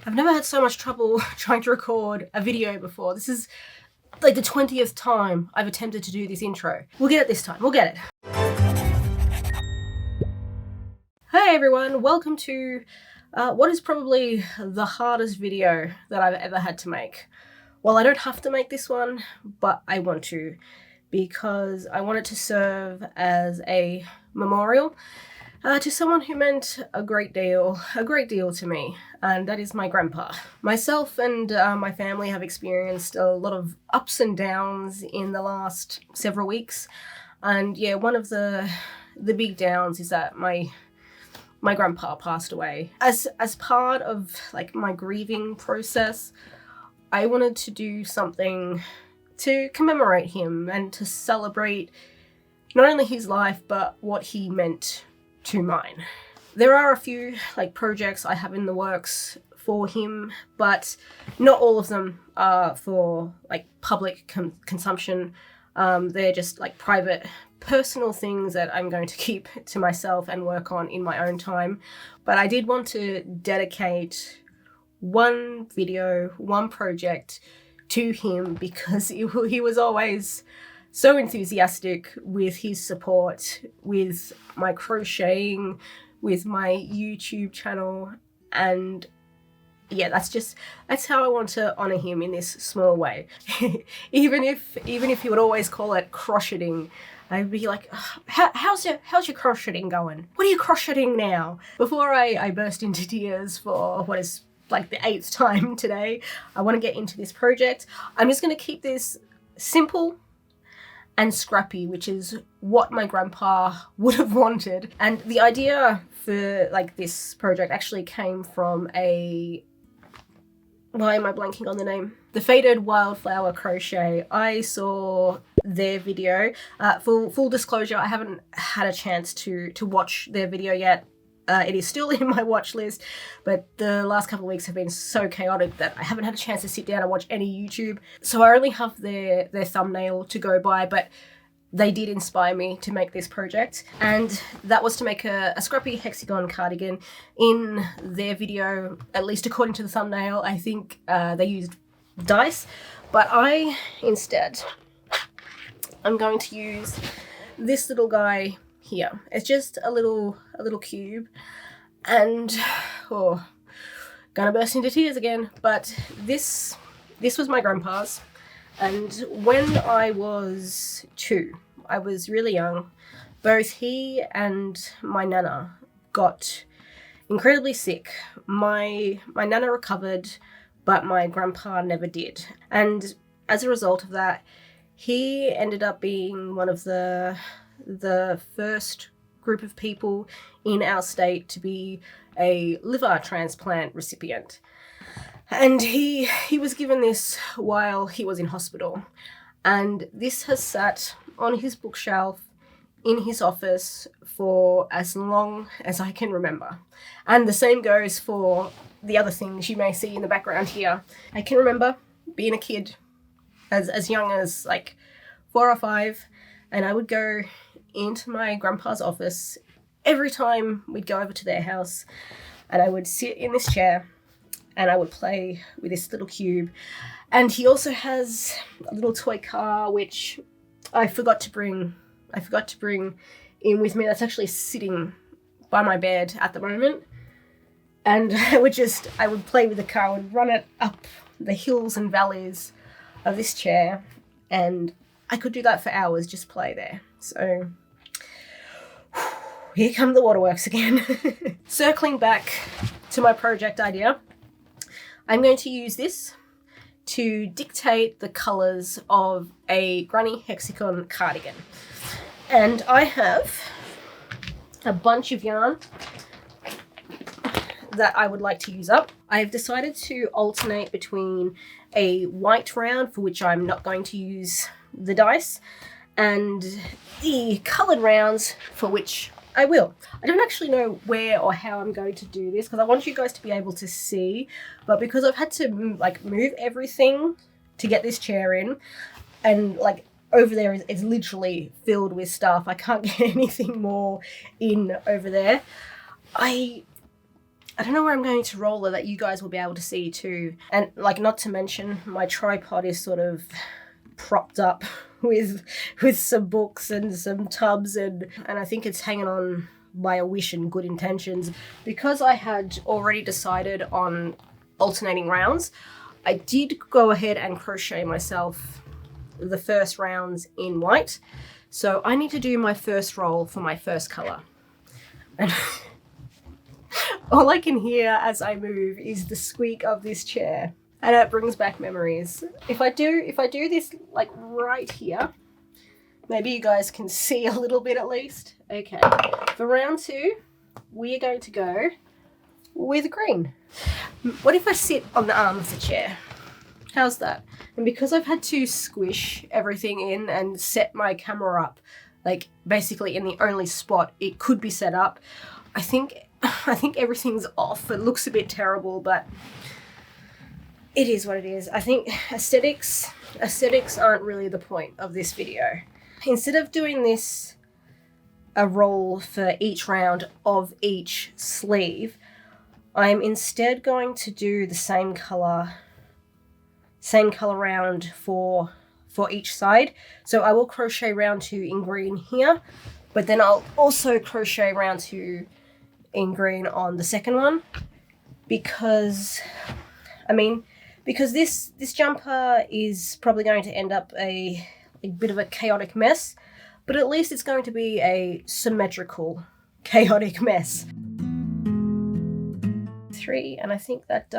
I've never had so much trouble trying to record a video before. This is like the 20th time I've attempted to do this intro. We'll get it this time, we'll get it. Hey everyone, welcome to what is probably the hardest video that I've ever had to make. Well, I don't have to make this one, but I want to, because I want it to serve as a memorial to someone who meant a great deal to me, and that is my grandpa. Myself and my family have experienced a lot of ups and downs in the last several weeks, and yeah, one of the big downs is that my grandpa passed away. As part of like my grieving process, I wanted to do something to commemorate him and to celebrate not only his life but what he meant to mine. There are a few like projects I have in the works for him, but not all of them are for like public consumption. They're just like private, personal things that I'm going to keep to myself and work on in my own time. But I did want to dedicate one video, one project to him, because he was always so enthusiastic with his support, with my crocheting, with my YouTube channel, and yeah, that's how I want to honor him in this small way. even if he would always call it crocheting, I'd be like, how's your crocheting going? What are you crocheting now? Before I burst into tears for what is like the 8th time today, I want to get into this project. I'm just going to keep this simple and scrappy, which is what my grandpa would have wanted. And the idea for like this project actually came from why am I blanking on the name? The Faded Wildflower Crochet. I saw their video. Full disclosure, I haven't had a chance to watch their video yet. It is still in my watch list, but the last couple of weeks have been so chaotic that I haven't had a chance to sit down and watch any YouTube. So I only have their thumbnail to go by, but they did inspire me to make this project. And that was to make a scrappy hexagon cardigan. In their video, at least according to the thumbnail, I think they used dice, but I instead, I'm going to use this little guy here. It's just a little cube, and gonna burst into tears again. But this was my grandpa's, and when I was 2, I was really young, both he and my nana got incredibly sick. My nana recovered, but my grandpa never did, and as a result of that, he ended up being one of the first group of people in our state to be a liver transplant recipient. And he was given this while he was in hospital. And this has sat on his bookshelf in his office for as long as I can remember. And the same goes for the other things you may see in the background here. I can remember being a kid as young as like 4 or 5, and I would go into my grandpa's office every time we'd go over to their house, and I would sit in this chair and I would play with this little cube. And he also has a little toy car which I forgot to bring in with me. That's actually sitting by my bed at the moment, and I would play with the car. I would run it up the hills and valleys of this chair, and I could do that for hours, just play there. So here come the waterworks again. Circling back to my project idea, I'm going to use this to dictate the colours of a granny hexagon cardigan. And I have a bunch of yarn that I would like to use up. I have decided to alternate between a white round, for which I'm not going to use the dice, and the coloured rounds, for which I will. I don't actually know where or how I'm going to do this, because I want you guys to be able to see, but because I've had to move everything to get this chair in, and like over there is literally filled with stuff. I can't get anything more in over there. I I don't know where I'm going to roll it that you guys will be able to see too. And like, not to mention my tripod is sort of propped up with some books and some tubs, and I think it's hanging on by a wish and good intentions. Because I had already decided on alternating rounds, I did go ahead and crochet myself the first rounds in white. So I need to do my first roll for my first color. And all I can hear as I move is the squeak of this chair, and it brings back memories. If I do this like right here, maybe you guys can see a little bit at least. Okay, for round 2, we are going to go with green. What if I sit on the arm of the chair? How's that? And because I've had to squish everything in and set my camera up, like basically in the only spot it could be set up, I think everything's off. It looks a bit terrible, but it is what it is. I think aesthetics aren't really the point of this video. Instead of doing this a roll for each round of each sleeve, I'm instead going to do the same color round for each side. So I will crochet round 2 in green here, but then I'll also crochet round 2 in green on the second one, because this jumper is probably going to end up a bit of a chaotic mess, but at least it's going to be a symmetrical chaotic mess. 3, and I think that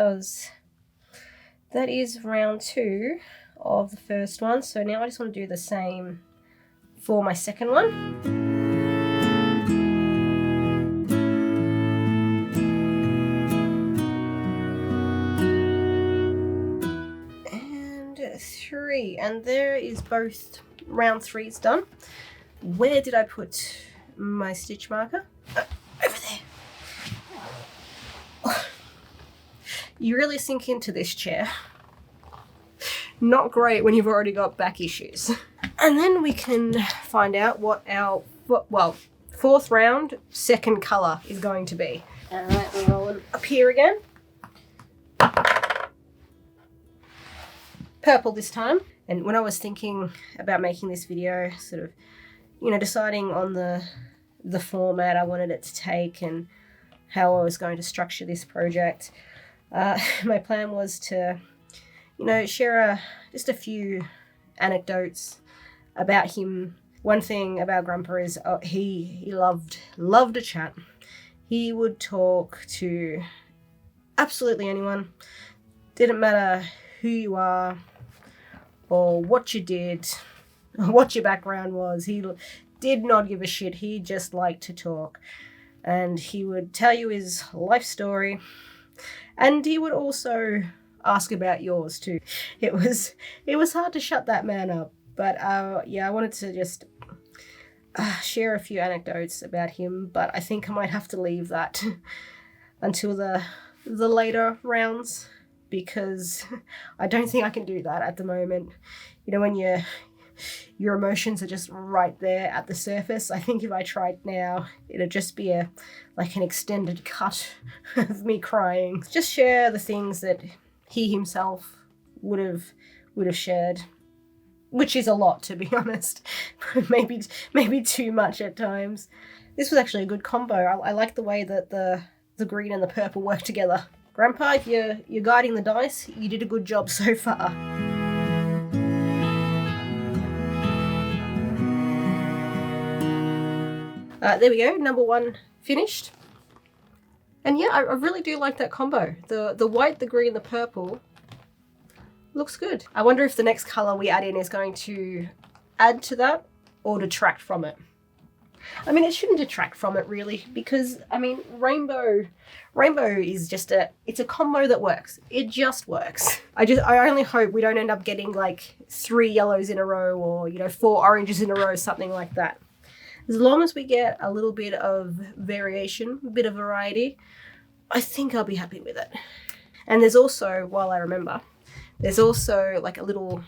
is round 2 of the first one. So now I just want to do the same for my second one. And 3, and there is both round 3's done. Where did I put my stitch marker? Over there. You really sink into this chair. Not great when you've already got back issues. And then we can find out what our, fourth round, second colour is going to be. Alright, we're rolling up here again. Purple this time. And when I was thinking about making this video, sort of, deciding on the format I wanted it to take and how I was going to structure this project, my plan was to, share just a few anecdotes about him. One thing about Grandpa is he loved a chat. He would talk to absolutely anyone. Didn't matter who you are or what you did or what your background was. He did not give a shit. He just liked to talk. And he would tell you his life story. And he would also ask about yours too. It was hard to shut that man up. But I wanted to just share a few anecdotes about him. But I think I might have to leave that until the later rounds, because I don't think I can do that at the moment. When your emotions are just right there at the surface. I think if I tried now, it'd just be an extended cut of me crying. Just share the things that he himself would have shared, which is a lot, to be honest. maybe too much at times. This was actually a good combo. I like the way that the green and the purple work together. Grandpa, if you're guiding the dice, you did a good job so far. There we go, number 1 finished. And yeah, I really do like that combo. The white, the green, the purple looks good. I wonder if the next colour we add in is going to add to that or detract from it. It shouldn't detract from it really, because rainbow is just it's a combo that works. It just works. I only hope we don't end up getting 3 yellows in a row or 4 oranges in a row, something like that. As long as we get a little bit of variation, a bit of variety, I think I'll be happy with it. And there's also, while I remember, there's also a little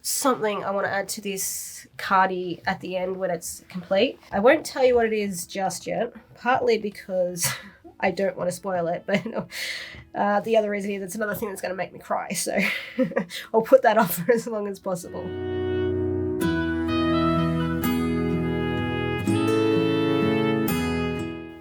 something I want to add to this Cardi at the end when it's complete. I won't tell you what it is just yet, partly because I don't want to spoil it, but the other reason is it's another thing that's going to make me cry, so I'll put that off for as long as possible.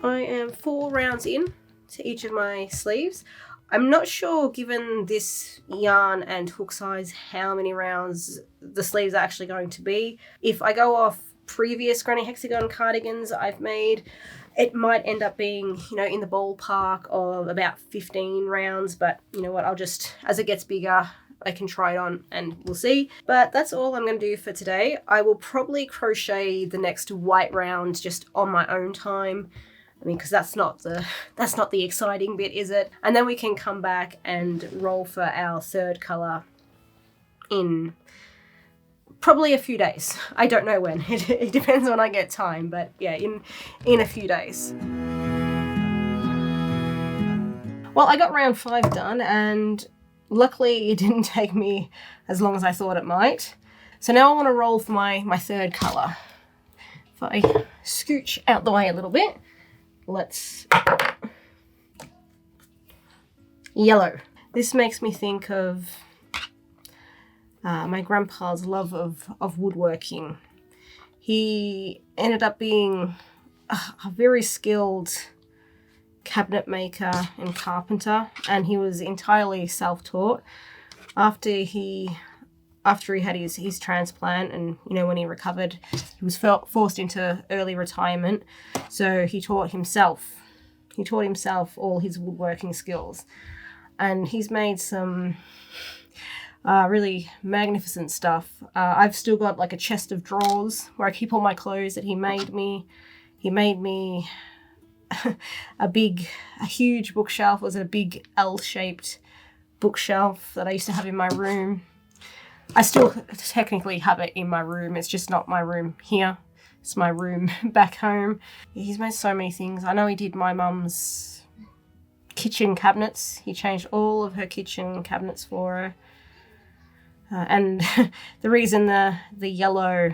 I am 4 rounds in to each of my sleeves. I'm not sure, given this yarn and hook size, how many rounds the sleeves are actually going to be. If I go off previous granny hexagon cardigans I've made, it might end up being, you know, in the ballpark of about 15 rounds, but you know what, I'll just, as it gets bigger, I can try it on and we'll see. But that's all I'm going to do for today. I will probably crochet the next white round just on my own time. I mean, because that's not the exciting bit, is it? And then we can come back and roll for our third colour in probably a few days. I don't know when. It depends when I get time, but yeah, in a few days. Well, I got round 5 done, and luckily it didn't take me as long as I thought it might. So now I want to roll for my third colour. If I scooch out the way a little bit, let's... Yellow. This makes me think of my grandpa's love of woodworking. He ended up being a very skilled cabinet maker and carpenter, and he was entirely self-taught. After he had his transplant, and you know, when he recovered, he was forced into early retirement, so he taught himself all his woodworking skills, and he's made some really magnificent stuff. I've still got like a chest of drawers where I keep all my clothes that he made me. He made me a huge bookshelf. It was a big L-shaped bookshelf that I used to have in my room. I still technically have it in my room. It's just not my room here. It's my room back home. He's made so many things. I know he did my mum's kitchen cabinets. He changed all of her kitchen cabinets for her. And the reason the yellow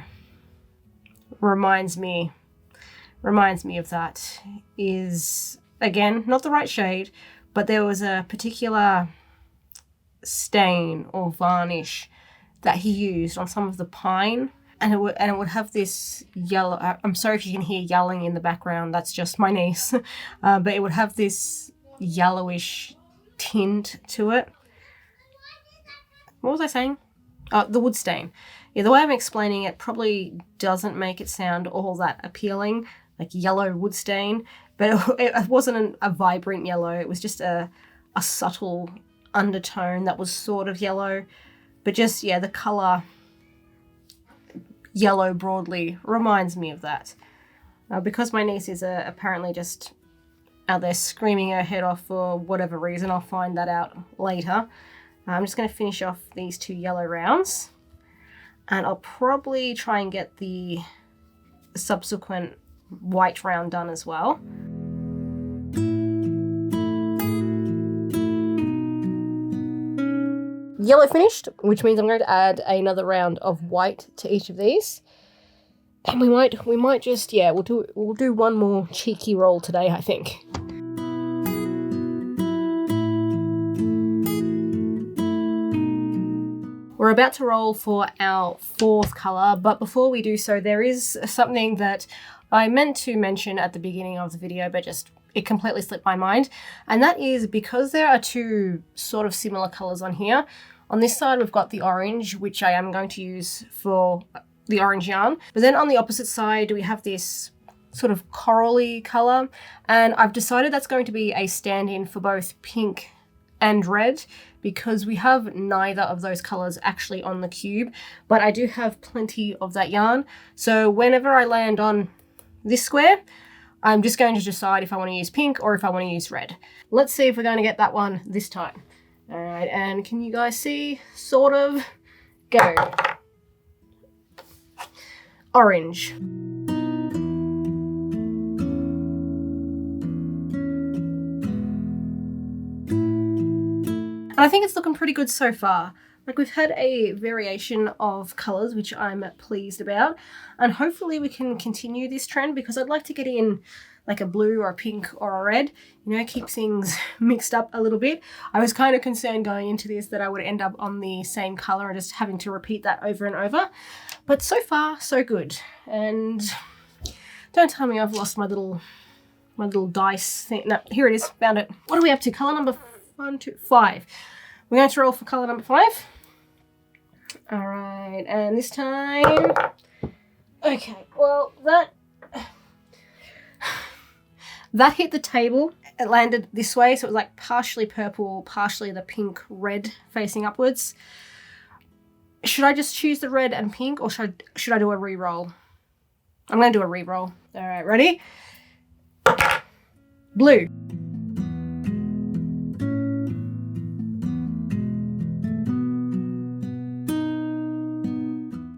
reminds me of that is, again, not the right shade, but there was a particular stain or varnish that he used on some of the pine, and it would have this yellow. I'm sorry if you can hear yelling in the background. That's just my niece, but it would have this yellowish tint to it. What was I saying? The wood stain. Yeah, the way I'm explaining it probably doesn't make it sound all that appealing, like yellow wood stain, but it wasn't a vibrant yellow. It was just a subtle undertone that was sort of yellow, but just, yeah, the colour yellow broadly reminds me of that. Because my niece is apparently just out there screaming her head off for whatever reason, I'll find that out later. I'm just going to finish off these 2 yellow rounds, and I'll probably try and get the subsequent white round done as well. Yellow finished, which means I'm going to add another round of white to each of these. And we might just, yeah, we'll do one more cheeky roll today, I think. We're about to roll for our 4th colour, but before we do so, there is something that I meant to mention at the beginning of the video, but it completely slipped my mind. And that is because there are 2 sort of similar colours on here. On this side, we've got the orange, which I am going to use for the orange yarn. But then on the opposite side, we have this sort of corally colour. And I've decided that's going to be a stand-in for both pink and red, because we have neither of those colours actually on the cube, but I do have plenty of that yarn. So whenever I land on this square, I'm just going to decide if I want to use pink or if I want to use red. Let's see if we're going to get that one this time. All right, and can you guys see? Sort of. Go. Orange. And I think it's looking pretty good so far. Like, we've had a variation of colours, which I'm pleased about. And hopefully we can continue this trend, because I'd like to get in like a blue or a pink or a red, you know, keep things mixed up a little bit. I was kind of concerned going into this that I would end up on the same color and just having to repeat that over and over. But so far, so good. And don't tell me I've lost my little dice thing. No, here it is, found it. What are we up to? Color number 5. We're going to roll for color number 5. All right, and this time, okay, well, that hit the table. It landed this way, so it was like partially purple, partially the pink red facing upwards. Should I just choose the red and pink, or should I do a re-roll? I'm going to do a re-roll. All right, ready? Blue.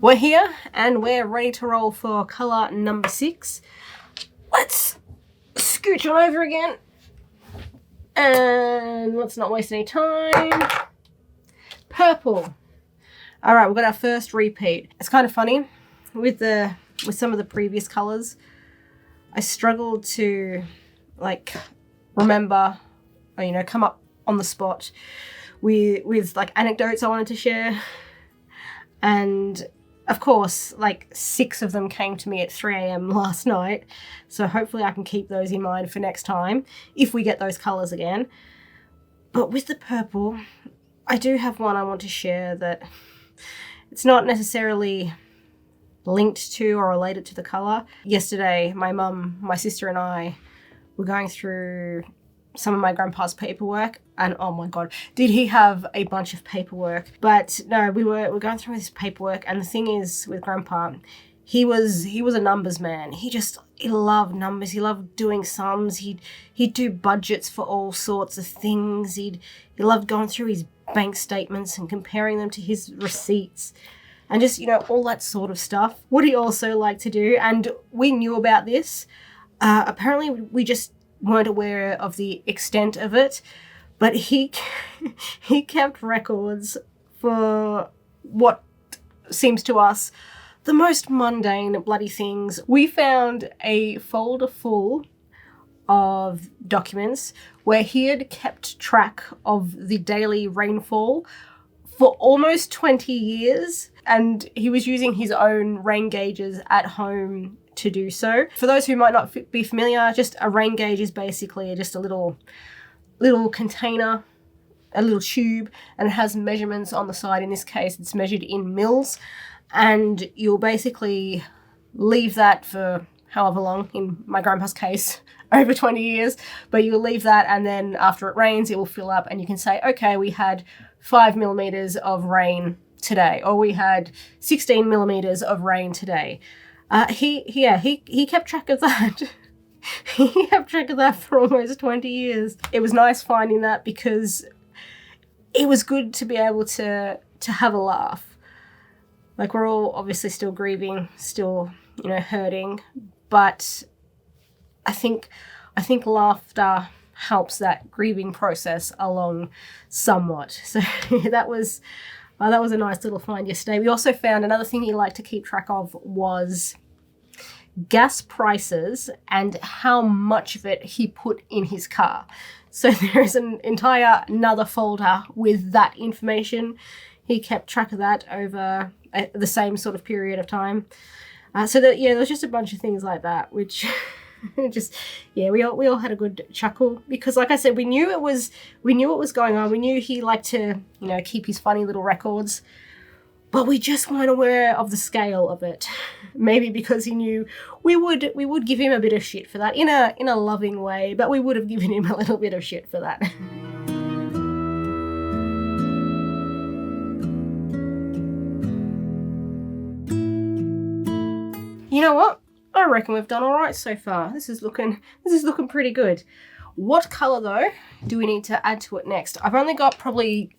We're here and we're ready to roll for color number 6. Let's scooch on over again and let's not waste any time. Purple. All right, we've got our first repeat. It's kind of funny with some of the previous colors. I struggled to like remember, or, you know, come up on the spot with like anecdotes I wanted to share. And of course, like 6 of them came to me at 3 a.m. last night. So hopefully I can keep those in mind for next time if we get those colors again. But with the purple, I do have one I want to share that it's not necessarily linked to or related to the color. Yesterday, my mum, my sister and I were going through some of my grandpa's paperwork, and oh my god, did he have a bunch of paperwork. But no, we're going through this paperwork, and the thing is with grandpa, he was a numbers man. He loved numbers. He loved doing sums. He'd do budgets for all sorts of things. He loved going through his bank statements and comparing them to his receipts and just, you know, all that sort of stuff. What he also liked to do, and we knew about this, apparently we just weren't aware of the extent of it, but he kept records for what seems to us the most mundane bloody things. We found a folder full of documents where he had kept track of the daily rainfall for almost 20 years, and he was using his own rain gauges at home to do so. For those who might not be familiar, just a rain gauge is basically just a little container, a little tube, and it has measurements on the side. In this case, it's measured in mils, and you'll basically leave that for however long, in my grandpa's case, over 20 years, but you'll leave that, and then after it rains, it will fill up, and you can say, okay, we had 5 millimeters of rain today, or we had 16 millimeters of rain today. He kept track of that. He kept track of that for almost 20 years. It was nice finding that because it was good to be able to have a laugh. Like, we're all obviously still grieving, still, you know, hurting, but I think laughter helps that grieving process along somewhat. So that was a nice little find yesterday. We also found another thing he liked to keep track of was gas prices and how much of it he put in his car. So there is another folder with that information. He kept track of that over the same sort of period of time. There was just a bunch of things like that, which we all had a good chuckle because, like I said, we knew what was going on. We knew he liked to, you know, keep his funny little records, but we just weren't aware of the scale of it. Maybe because he knew we would give him a bit of shit for that in a loving way, but we would have given him a little bit of shit for that. You know what? I reckon we've done all right so far. This is looking pretty good. What color though do we need to add to it next? I've only got probably,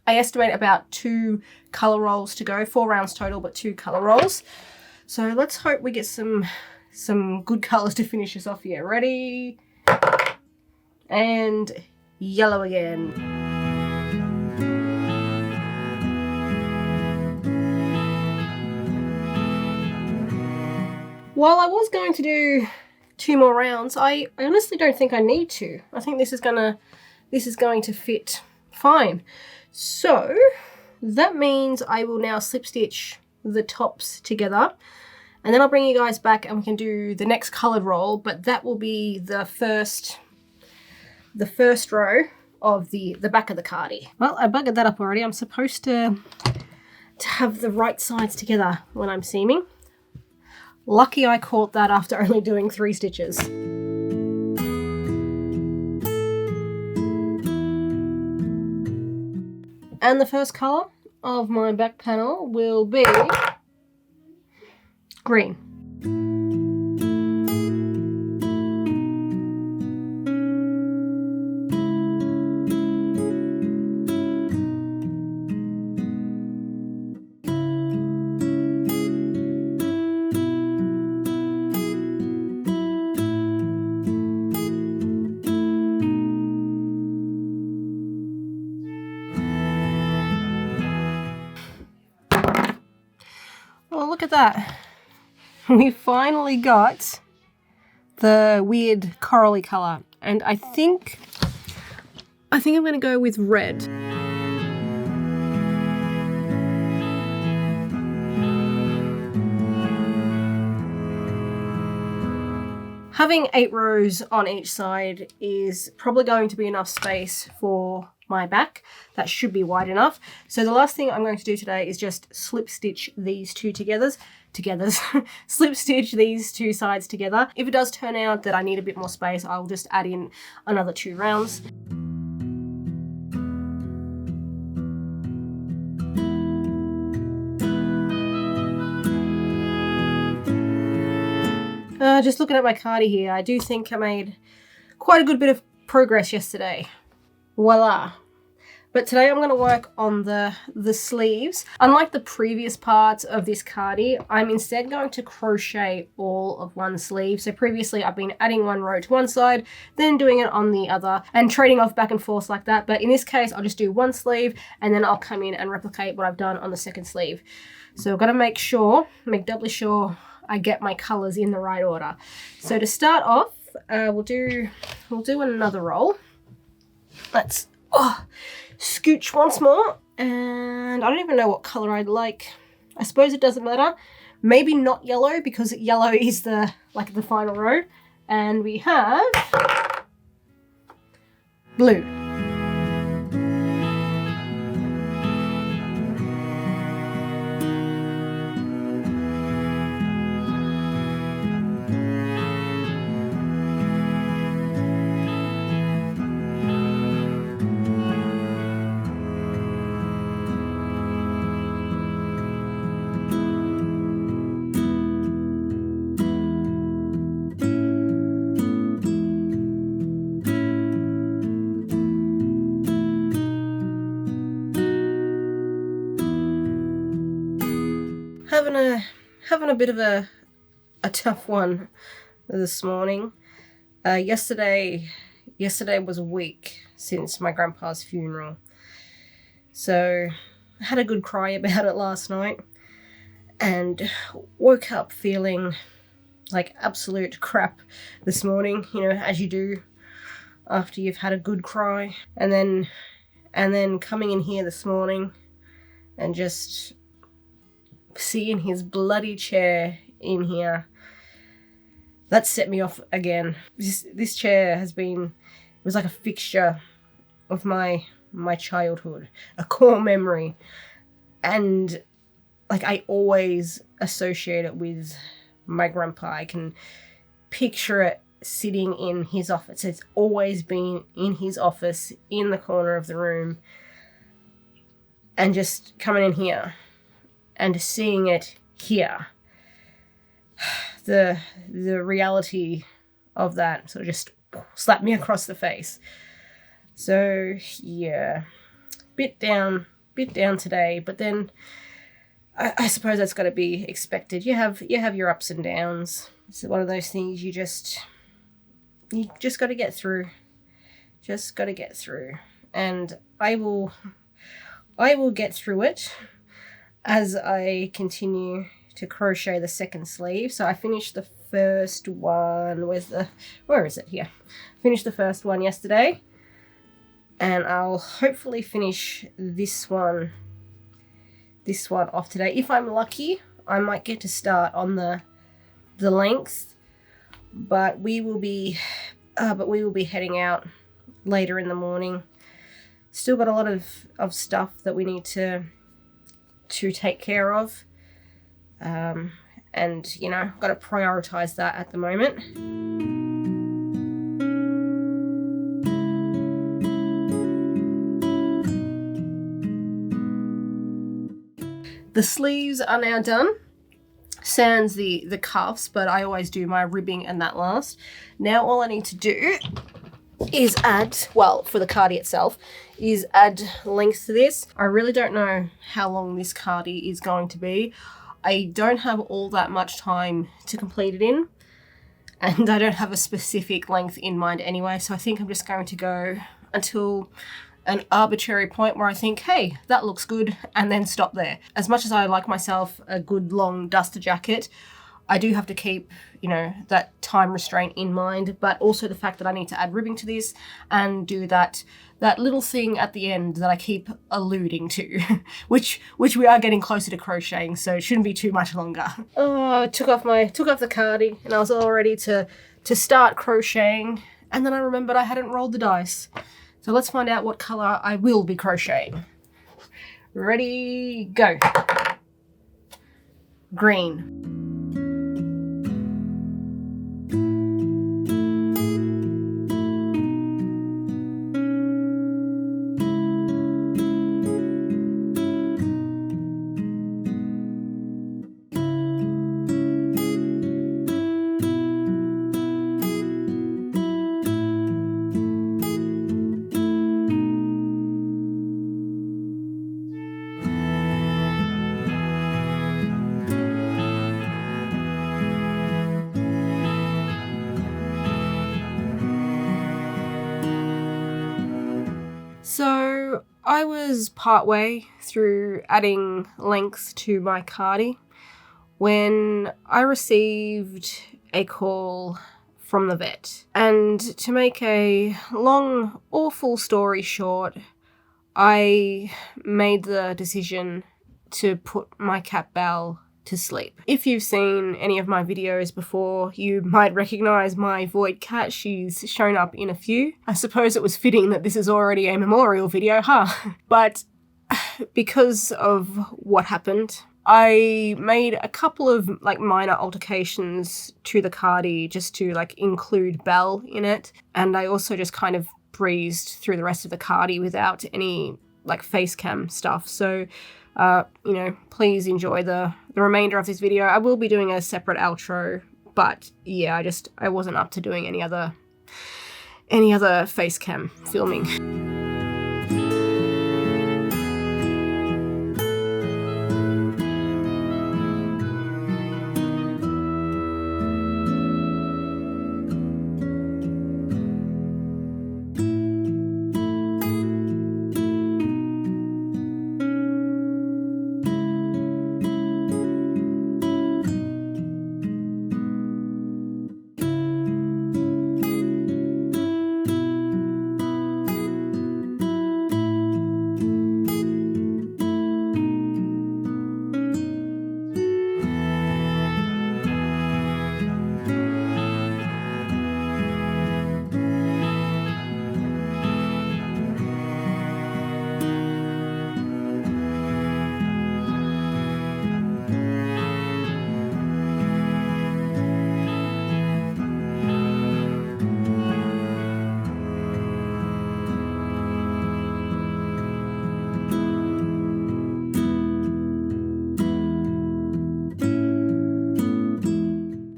I estimate about 2 color rolls to go, 4 rounds total, but 2 color rolls. So let's hope we get some good colors to finish us off here. Ready? And yellow again. While I was going to 2 more rounds. I honestly don't think I need to. I think this is going to fit fine. So that means I will now slip stitch the tops together, and then I'll bring you guys back and we can do the next colored roll, but that will be the first row of the back of the cardi. Well, I buggered that up already. I'm supposed to have the right sides together when I'm seaming. Lucky I caught that after only doing 3 stitches. And the first colour of my back panel will be green. Well, look at that. We finally got the weird corally colour, and I think I'm going to go with red. Having 8 rows on each side is probably going to be enough space for my back. That should be wide enough. So the last thing I'm going to do today is just slip stitch these two slip stitch these 2 sides together. If it does turn out that I need a bit more space, I'll just add in another 2 rounds. Just looking at my cardi here, I do think I made quite a good bit of progress yesterday. Voila. But today I'm going to work on the sleeves. Unlike the previous parts of this cardi, I'm instead going to crochet all of one sleeve. So previously I've been adding 1 row to one side, then doing it on the other and trading off back and forth like that. But in this case, I'll just do 1 sleeve and then I'll come in and replicate what I've done on the 2nd sleeve. So I've got to make doubly sure I get my colors in the right order. So to start off, we'll do another roll. Let's scooch once more, and I don't even know what color I'd like. I suppose it doesn't matter. Maybe not yellow, because yellow is the final row. And we have blue. Having a bit of a tough one this morning. Yesterday was a week since my grandpa's funeral, so I had a good cry about it last night and woke up feeling like absolute crap this morning, you know, as you do after you've had a good cry. And then coming in here this morning and just seeing his bloody chair in here, that set me off again. This chair it was like a fixture of my childhood, a core memory, and like I always associate it with my grandpa. I can picture it sitting in his office. It's always been in his office in the corner of the room, and just coming in here and seeing it here, the reality of that sort of just slapped me across the face. So yeah, bit down today, but then I suppose that's got to be expected. You have your ups and downs. It's one of those things you just got to get through. Just got to get through, and I will get through it as I continue to crochet the second sleeve. So I finished the first one. Where is it? Here. Finished the first one yesterday. And I'll hopefully finish this one off today. If I'm lucky, I might get to start on the length, but we will be heading out later in the morning. Still got a lot of stuff that we need to take care of, and you know, got to prioritize that at the moment. The sleeves are now done, sans the cuffs, but I always do my ribbing and that last. Now all I need to do is add, well, for the Cardi itself, is add length to this. I really don't know how long this Cardi is going to be. I don't have all that much time to complete it in, and I don't have a specific length in mind anyway, so I think I'm just going to go until an arbitrary point where I think, hey, that looks good, and then stop there. As much as I like myself a good long duster jacket, I do have to keep, you know, that time restraint in mind, but also the fact that I need to add ribbing to this and do that little thing at the end that I keep alluding to, which we are getting closer to crocheting, so it shouldn't be too much longer. Oh, I took off the Cardi and I was all ready to start crocheting, and then I remembered I hadn't rolled the dice. So let's find out what color I will be crocheting. Ready, go. Green. So I was partway through adding length to my Cardi when I received a call from the vet. And to make a long, awful story short, I made the decision to put my cat Belle to sleep. If you've seen any of my videos before, you might recognize my void cat. She's shown up in a few. I suppose it was fitting that this is already a memorial video, huh? But because of what happened, I made a couple of like minor alterations to the Cardi just to like include Belle in it. And I also just kind of breezed through the rest of the Cardi without any like face cam stuff. So you know, please enjoy the remainder of this video. I will be doing a separate outro, but yeah, I wasn't up to doing any other face cam filming.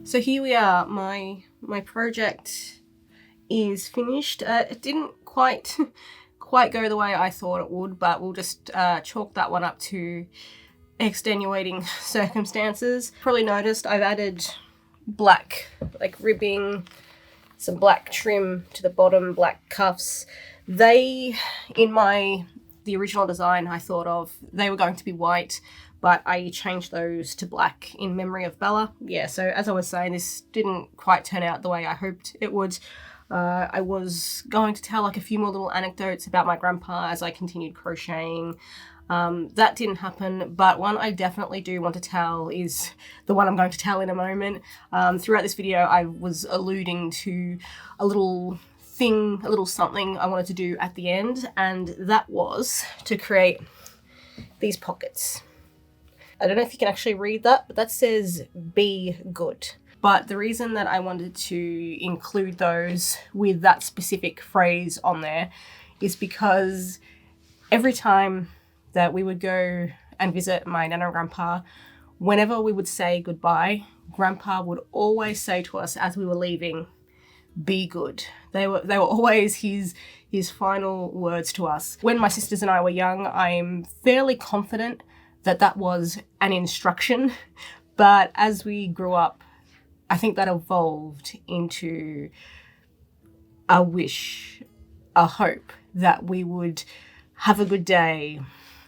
So here we are, my project is finished. It didn't quite go the way I thought it would, but we'll just chalk that one up to extenuating circumstances. Probably noticed I've added black like ribbing, some black trim to the bottom, black cuffs. They, in my The original design I thought of, they were going to be white, but I changed those to black in memory of Bella. Yeah, so as I was saying, this didn't quite turn out the way I hoped it would. I was going to tell like a few more little anecdotes about my grandpa as I continued crocheting. That didn't happen, but one I definitely do want to tell is the one I'm going to tell in a moment. Throughout this video, I was alluding to a little thing, a little something I wanted to do at the end, and that was to create these pockets. I don't know if you can actually read that, but that says "be good." But the reason that I wanted to include those with that specific phrase on there is because every time that we would go and visit my Nana and Grandpa, whenever we would say goodbye, Grandpa would always say to us as we were leaving, "Be good." They were always his final words to us. When my sisters and I were young, I'm fairly confident that that was an instruction, but as we grew up, I think that evolved into a wish, a hope that we would have a good day,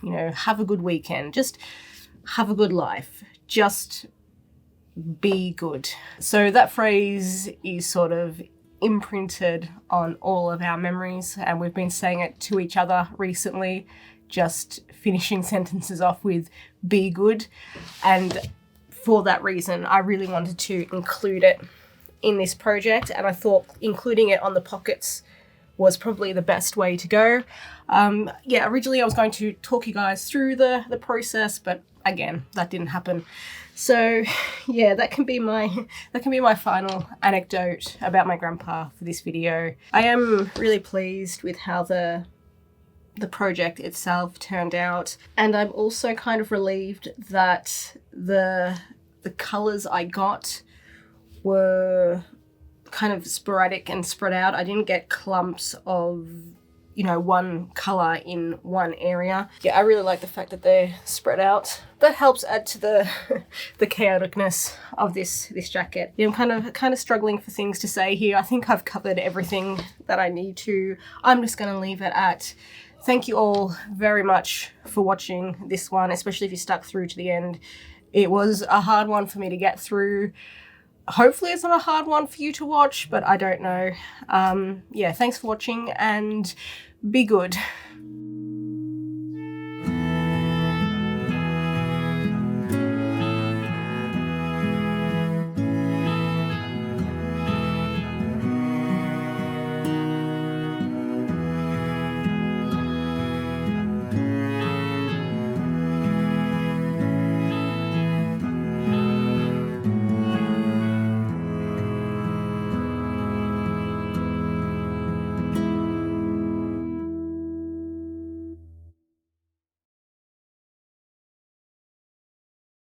you know, have a good weekend, just have a good life, just be good. So that phrase is sort of imprinted on all of our memories, and we've been saying it to each other recently, just finishing sentences off with "be good." And for that reason, I really wanted to include it in this project, and I thought including it on the pockets was probably the best way to go. Yeah, originally I was going to talk you guys through the process, but again, that didn't happen. So yeah, that can be my final anecdote about my grandpa for this video. I am really pleased with how the project itself turned out, and I'm also kind of relieved that the colors I got were kind of sporadic and spread out. I didn't get clumps of, you know, one color in one area. Yeah, I really like the fact that they're spread out. That helps add to the chaoticness of this jacket. Yeah, I'm kind of struggling for things to say here. I think I've covered everything that I need to. I'm just going to leave it at thank you all very much for watching this one, especially if you stuck through to the end. It was a hard one for me to get through. Hopefully it's not a hard one for you to watch, but I don't know. Yeah, thanks for watching and be good.